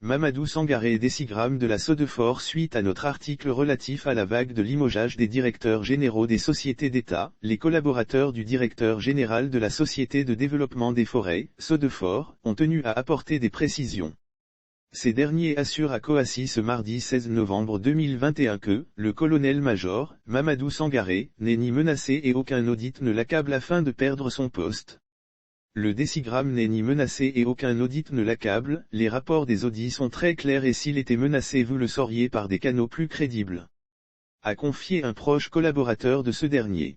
Mamadou Sangaré décigramme de la Sodefort suite à notre article relatif à la vague de limogeage des directeurs généraux des sociétés d'État. Les collaborateurs du directeur général de la Société de développement des forêts, Sodefort, ont tenu à apporter des précisions. Ces derniers assurent à Coassi ce mardi 16 novembre 2021 que, le colonel-major, Mamadou Sangaré, n'est ni menacé et aucun audit ne l'accable afin de perdre son poste. Le décigramme n'est ni menacé et aucun audit ne l'accable, les rapports des audits sont très clairs et s'il était menacé vous le sauriez par des canaux plus crédibles. A confié un proche collaborateur de ce dernier.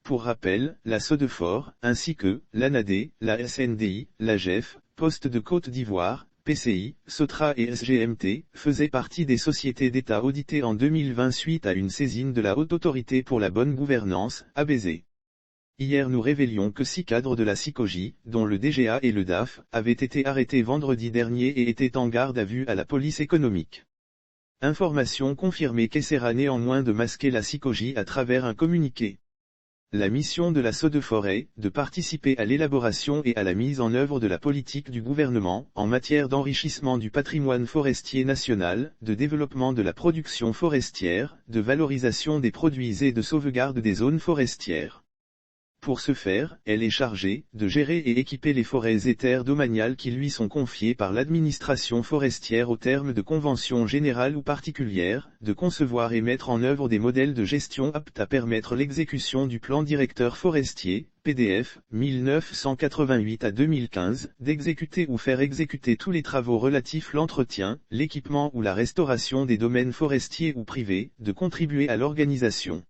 Pour rappel, la Sodefort, ainsi que, l'ANADE, la SNDI, la GEF, Poste de Côte d'Ivoire, PCI, Sotra et SGMT, faisaient partie des sociétés d'État auditées en 2020 suite à une saisine de la Haute Autorité pour la Bonne Gouvernance, ABZ. Hier nous révélions que 6 cadres de la SICOJ, dont le DGA et le DAF, avaient été arrêtés vendredi dernier et étaient en garde à vue à la police économique. Information confirmée qu'essaiera néanmoins de masquer la SICOJ à travers un communiqué. La mission de la Sodefort est de participer à l'élaboration et à la mise en œuvre de la politique du gouvernement, en matière d'enrichissement du patrimoine forestier national, de développement de la production forestière, de valorisation des produits et de sauvegarde des zones forestières. Pour ce faire, elle est chargée de gérer et équiper les forêts et terres domaniales qui lui sont confiées par l'administration forestière au terme de conventions générales ou particulières, de concevoir et mettre en œuvre des modèles de gestion aptes à permettre l'exécution du plan directeur forestier, PDF, 1988 à 2015, d'exécuter ou faire exécuter tous les travaux relatifs à l'entretien, l'équipement ou la restauration des domaines forestiers ou privés, de contribuer à l'organisation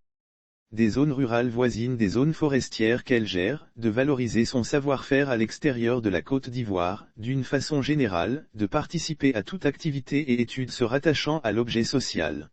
des zones rurales voisines des zones forestières qu'elle gère, de valoriser son savoir-faire à l'extérieur de la Côte d'Ivoire, d'une façon générale, de participer à toute activité et étude se rattachant à l'objet social.